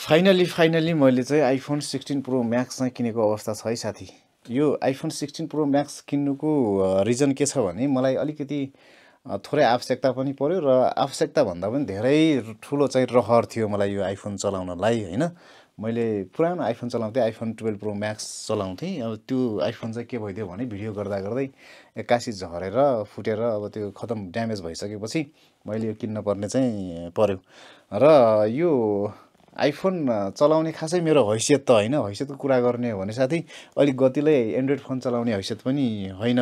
Finally मैले चाहिँ iPhone 16 pro Max चाहिँ किनेको अवस्था छ है साथी। यो आइफोन 16 प्रो म्याक्स किन्नुको रिजन के छ भने मलाई अलिकति थोरै आवश्यकता पनि पर्यो र आवश्यकता भन्दा पनि धेरै ठुलो चाहिँ रहर थियो मलाई यो आइफोन चलाउनलाई हैन। मैले पुरानो आइफोन चलाउँथेँ, आइफोन 12 प्रो म्याक्स चलाउँथेँ। अब त्यो आइफोन चाहिँ के भइदियो भने भिडियो गर्दा गर्दै एक्कासी झरेर फुटेर अब त्यो खतम ड्यामेज भइसकेपछि मैले यो किन्न पर्ने चाहिँ पर्यो। र यो आइफोन चलाउने खासै मेरो हैसियत त होइन, हैसियतको कुरा गर्ने हो भने साथी अलिक गतिलै एन्ड्रोइड फोन चलाउने हैसियत पनि होइन।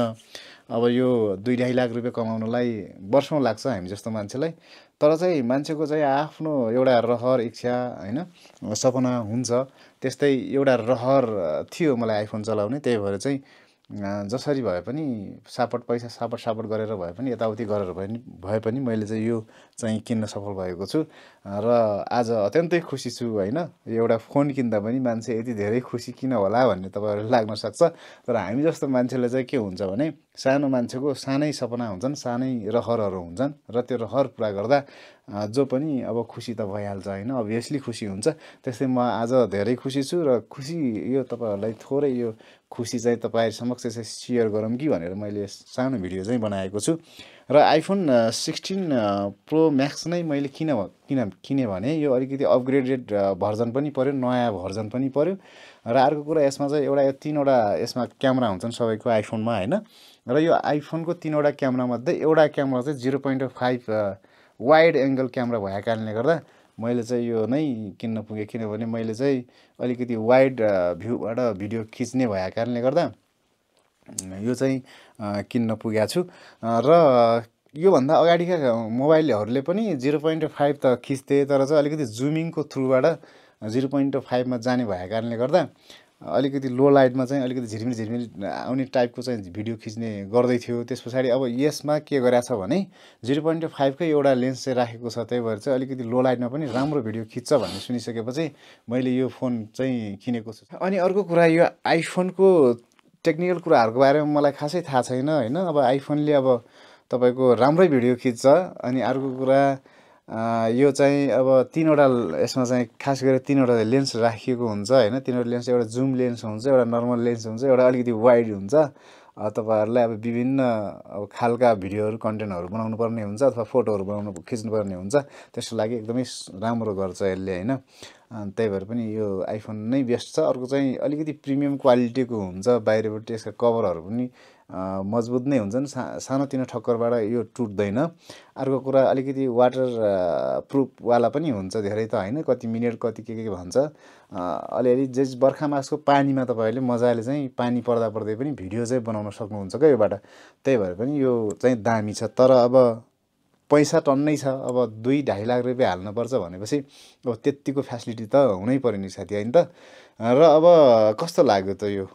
अब यो 2-2.5 लाख रुपियाँ कमाउनलाई वर्षौँ लाग्छ हामी जस्तो मान्छेलाई। तर चाहिँ मान्छेको चाहिँ आफ्नो एउटा रहर इच्छा होइन सपना हुन्छ, त्यस्तै एउटा रहर थियो मलाई आइफोन चलाउने। त्यही भएर चाहिँ जसरी भए पनि पैसा सापट गरेर भए पनि यताउति गरेर भए पनि मैले चाहिँ यो चाहिँ किन्न सफल भएको छु र आज अत्यन्तै खुसी छु होइन। एउटा फोन किन्दा पनि मान्छे यति धेरै खुसी किन होला भन्ने तपाईँहरूलाई लाग्न सक्छ। तर हामी जस्तो मान्छेले चाहिँ के हुन्छ भने सानो मान्छेको सानै सपना हुन्छन्, सानै रहरहरू हुन्छन् र त्यो रहर पुरा गर्दा जो पनि अब खुसी त भइहाल्छ होइन, अभियसली खुसी हुन्छ। त्यस्तै म आज धेरै खुसी छु र खुसी यो तपाईँहरूलाई थोरै यो खुसी चाहिँ तपाईँहरू समक्ष चाहिँ सेयर गरौँ कि भनेर मैले सानो भिडियो चाहिँ बनाएको छु। र आइफोन 16 प्रो म्याक्स नै मैले किने भने यो अलिकति अपग्रेडेड भर्जन पनि पर्यो, नयाँ भर्जन पनि पर्यो। र अर्को कुरा यसमा चाहिँ एउटा 3वटा यसमा क्यामेरा हुन्छन् सबैको आइफोनमा होइन। र यो आइफोनको 3वटा क्यामेरामध्ये एउटा क्यामेरा चाहिँ 0.5 वाइड एङ्गल क्यामेरा भएको कारणले गर्दा मैले चाहिँ यो नै किन्न पुगेँ। किनभने मैले चाहिँ अलिकति वाइड भ्यूबाट भिडियो खिच्ने भएको कारणले गर्दा यो चाहिँ किन्न पुगेको छु। र योभन्दा अगाडिका मोबाइलहरूले पनि 0.5 त खिच्थे, तर चाहिँ अलिकति जुमिङको थ्रुबाट 0.5 मा जाने भएको कारणले गर्दा अलिकति लो लाइटमा चाहिँ अलिकति झिरमिर आउने टाइपको चाहिँ भिडियो खिच्ने गर्दै थियो। त्यस पछाडि अब यसमा के गरेछ भने 0.5 कै एउटा लेन्स चाहिँ राखेको छ, त्यही भएर चाहिँ अलिकति लो लाइटमा पनि राम्रो भिडियो खिच्छ भन्ने सुनिसकेपछि मैले यो फोन चाहिँ किनेको छु। अनि अर्को कुरा यो आइफोनको टेक्निकल कुराहरूको बारेमा मलाई खासै थाहा छैन होइन। अब आइफोनले अब तपाईँको राम्रै भिडियो खिच्छ। अनि अर्को कुरा यो चाहिँ अब 3वटा यसमा चाहिँ खास गरेर 3वटा लेन्स राखिएको हुन्छ होइन। 3वटा लेन्स, एउटा जुम लेन्स हुन्छ, एउटा नर्मल लेन्स हुन्छ, एउटा अलिकति वाइड हुन्छ। तपाईँहरूलाई अब विभिन्न अब खालका भिडियोहरू कन्टेन्टहरू बनाउनु पर्ने हुन्छ अथवा फोटोहरू खिच्नुपर्ने हुन्छ, त्यसको लागि एकदमै राम्रो गर्छ यसले होइन। त्यही भएर पनि यो आइफोन नै बेस्ट छ। अर्को चाहिँ अलिकति प्रिमियम क्वालिटीको हुन्छ, बाहिरबाट यसका कभरहरू पनि मजबुत नै हुन्छन्, सानोतिनो ठक्करबाट यो टुट्दैन। अर्को कुरा अलिकति वाटर प्रुफवाला पनि हुन्छ, धेरै त होइन, कति मिनट कति के भन्छ अलिअलि जे बर्खा मासको पानीमा तपाईँहरूले मजाले चाहिँ पानी पर्दा पर्दै पनि भिडियो चाहिँ बनाउन सक्नुहुन्छ क्या योबाट। त्यही भएर पनि यो चाहिँ दामी छ। तर अब पैसा टन्नै छ, अब 2-2.5 लाख रुपियाँ हाल्नुपर्छ भनेपछि अब त्यत्तिको फेसिलिटी त हुनै पर्यो नि साथी होइन त। र अब कस्तो लाग्यो त यो